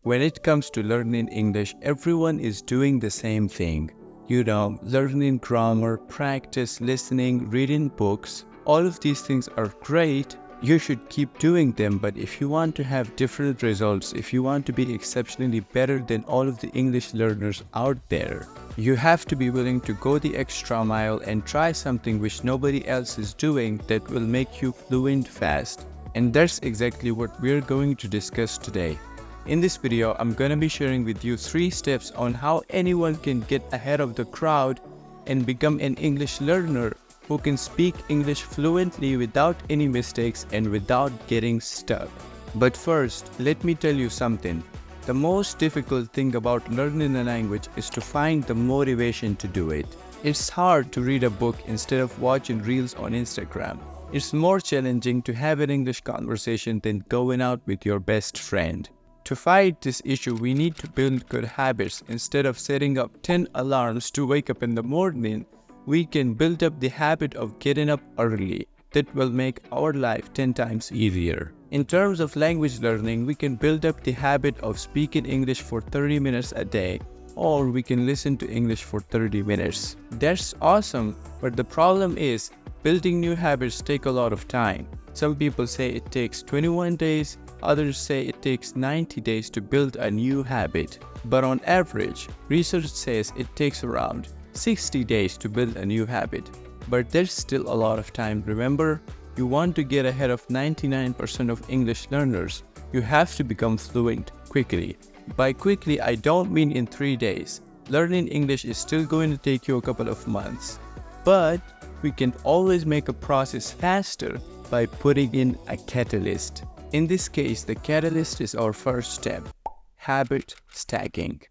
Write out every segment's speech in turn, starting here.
When it comes to learning English, everyone is doing the same thing. Learning grammar, practice, listening, reading books. All of these things are great. You should keep doing them, but if you want to have different results, if you want to be exceptionally better than all of the English learners out there, you have to be willing to go the extra mile and try something which nobody else is doing that will make you fluent fast. And that's exactly what we're going to discuss today. In this video, I'm going to be sharing with you 3 steps on how anyone can get ahead of the crowd and become an English learner who can speak English fluently without any mistakes and without getting stuck. But first, let me tell you something. The most difficult thing about learning a language is to find the motivation to do it. It's hard to read a book instead of watching reels on Instagram. It's more challenging to have an English conversation than going out with your best friend. To fight this issue, we need to build good habits. Instead of setting up 10 alarms to wake up in the morning, we can build up the habit of getting up early. That will make our life 10 times easier. In terms of language learning, we can build up the habit of speaking English for 30 minutes a day, or we can listen to English for 30 minutes. That's awesome, but the problem is, building new habits take a lot of time. Some people say it takes 21 days, others say it takes 90 days to build a new habit. But on average, research says it takes around 60 days to build a new habit. But there's still a lot of time. Remember, you want to get ahead of 99% of English learners. You have to become fluent quickly. By quickly, I don't mean in 3 days. Learning English is still going to take you a couple of months. But we can always make a process faster by putting in a catalyst. In this case, the catalyst is our first step, habit stacking.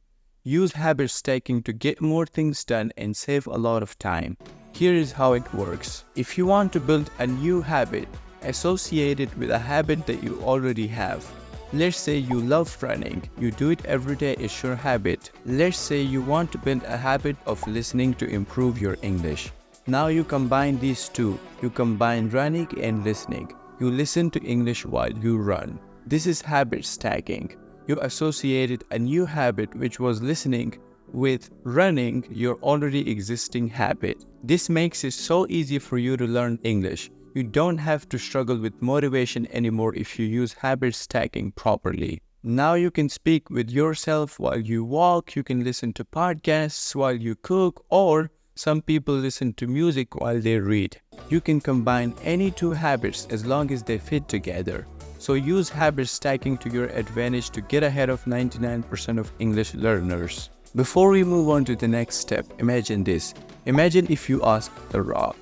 Use habit stacking to get more things done and save a lot of time. Here is how it works. If you want to build a new habit, associate it with a habit that you already have. Let's say you love running. You do it every day, it's your habit. Let's say you want to build a habit of listening to improve your English. Now you combine these two. You combine running and listening. You listen to English while you run. This is habit stacking. You associated a new habit, which was listening, with running, your already existing habit. This makes it so easy for you to learn English. You don't have to struggle with motivation anymore if you use habit stacking properly. Now you can speak with yourself while you walk, you can listen to podcasts while you cook, or some people listen to music while they read. You can combine any 2 habits as long as they fit together. So use habit stacking to your advantage to get ahead of 99% of English learners. Before we move on to the next step, imagine this. Imagine if you asked The Rock,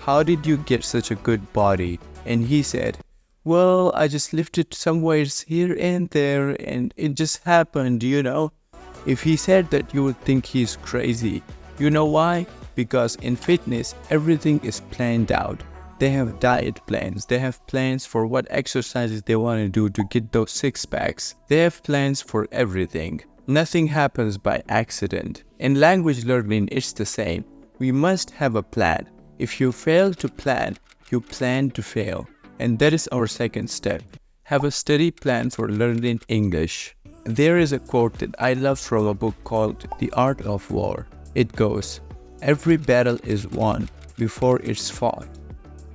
"How did you get such a good body?" And he said, "Well, I just lifted some weights here and there and it just happened, If he said that, you would think he's crazy. You know why? Because in fitness, everything is planned out. They have diet plans. They have plans for what exercises they want to do to get those 6-packs. They have plans for everything. Nothing happens by accident. In language learning, it's the same. We must have a plan. If you fail to plan, you plan to fail. And that is our second step. Have a steady plan for learning English. There is a quote that I love from a book called The Art of War. It goes, "Every battle is won before it's fought.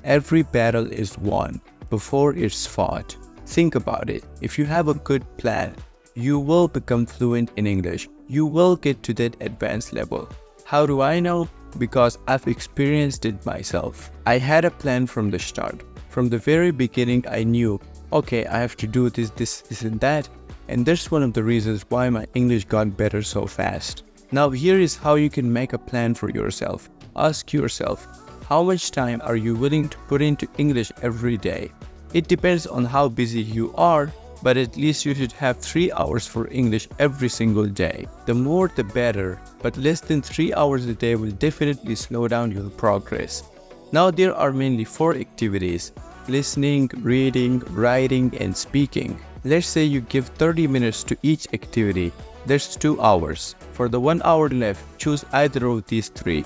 Every battle is won before it's fought." Think about it. If you have a good plan, you will become fluent in English. You will get to that advanced level. How do I know? Because I've experienced it myself. I had a plan from the start. From the very beginning, I knew, okay, I have to do this and that. And that's one of the reasons why my English got better so fast. Now here is how you can make a plan for yourself. Ask yourself, how much time are you willing to put into English every day? It depends on how busy you are, but at least you should have 3 hours for English every single day. The more the better, but less than 3 hours a day will definitely slow down your progress. Now there are mainly 4 activities: listening, reading, writing, and speaking. Let's say you give 30 minutes to each activity. There's 2 hours. For the 1 hour left, choose either of these 3: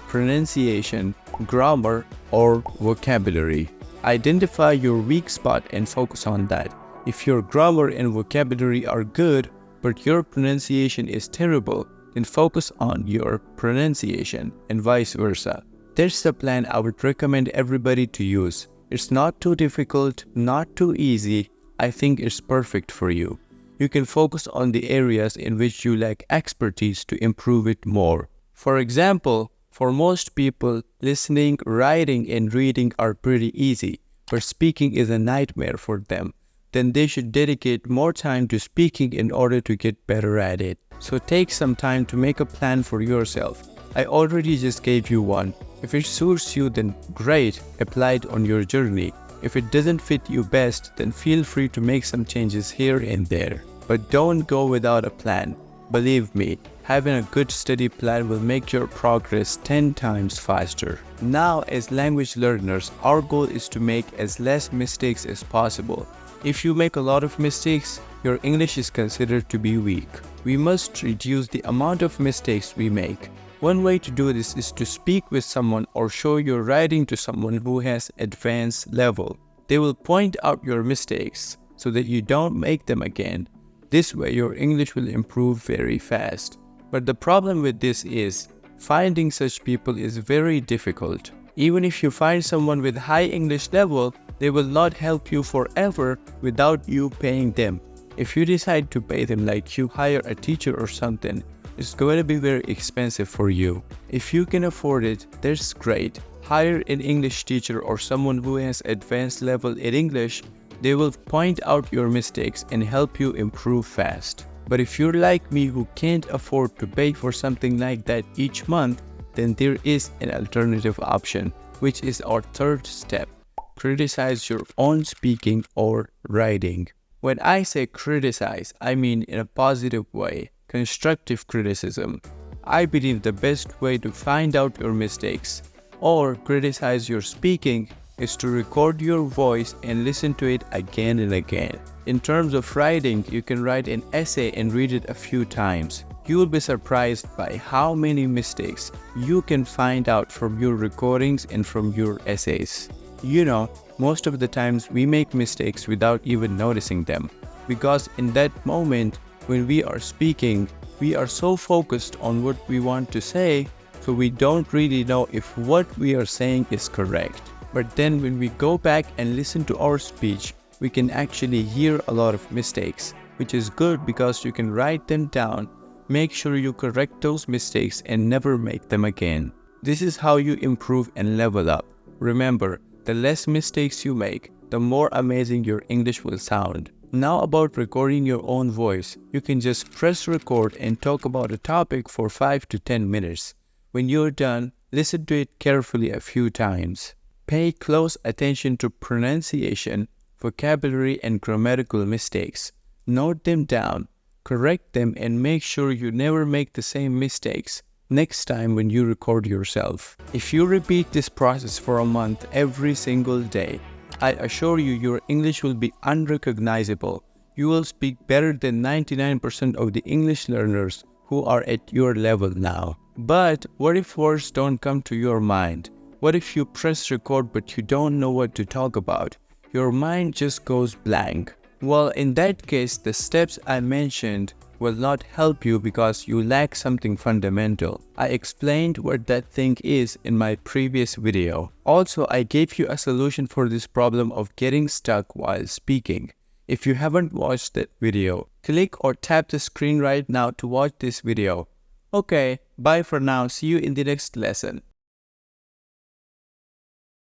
pronunciation, grammar, or vocabulary. Identify your weak spot and focus on that. If your grammar and vocabulary are good, but your pronunciation is terrible, then focus on your pronunciation and vice versa. There's the plan I would recommend everybody to use. It's not too difficult, not too easy. I think it's perfect for you. You can focus on the areas in which you lack expertise to improve it more. For example, for most people, listening, writing, and reading are pretty easy, but speaking is a nightmare for them. Then they should dedicate more time to speaking in order to get better at it. So take some time to make a plan for yourself. I already just gave you one. If it suits you, then great, apply it on your journey. If it doesn't fit you best, then feel free to make some changes here and there. But don't go without a plan. Believe me, having a good study plan will make your progress 10 times faster. Now, as language learners, our goal is to make as less mistakes as possible. If you make a lot of mistakes, your English is considered to be weak. We must reduce the amount of mistakes we make. One way to do this is to speak with someone or show your writing to someone who has advanced level. They will point out your mistakes so that you don't make them again. This way your English will improve very fast. But the problem with this is, finding such people is very difficult. Even if you find someone with high English level, they will not help you forever without you paying them. If you decide to pay them, like you hire a teacher or something, it's going to be very expensive for you. If you can afford it, that's great. Hire an English teacher or someone who has advanced level in English. They will point out your mistakes and help you improve fast. But if you're like me who can't afford to pay for something like that each month, then there is an alternative option, which is our third step. Criticize your own speaking or writing. When I say criticize, I mean in a positive way, constructive criticism. I believe the best way to find out your mistakes or criticize your speaking is to record your voice and listen to it again and again. In terms of writing, you can write an essay and read it a few times. You will be surprised by how many mistakes you can find out from your recordings and from your essays. You know, most of the times we make mistakes without even noticing them, because in that moment when we are speaking, we are so focused on what we want to say, so we don't really know if what we are saying is correct. But then when we go back and listen to our speech, we can actually hear a lot of mistakes, which is good because you can write them down. Make sure you correct those mistakes and never make them again. This is how you improve and level up. Remember, the less mistakes you make, the more amazing your English will sound. Now about recording your own voice, you can just press record and talk about a topic for 5 to 10 minutes. When you're done, listen to it carefully a few times. Pay close attention to pronunciation, vocabulary, and grammatical mistakes. Note them down, correct them, and make sure you never make the same mistakes next time when you record yourself. If you repeat this process for a month every single day, I assure you your English will be unrecognizable. You will speak better than 99% of the English learners who are at your level now. But what if words don't come to your mind? What if you press record but you don't know what to talk about? Your mind just goes blank. Well, in that case, the steps I mentioned will not help you because you lack something fundamental. I explained what that thing is in my previous video. Also, I gave you a solution for this problem of getting stuck while speaking. If you haven't watched that video, click or tap the screen right now to watch this video. Okay, bye for now. See you in the next lesson.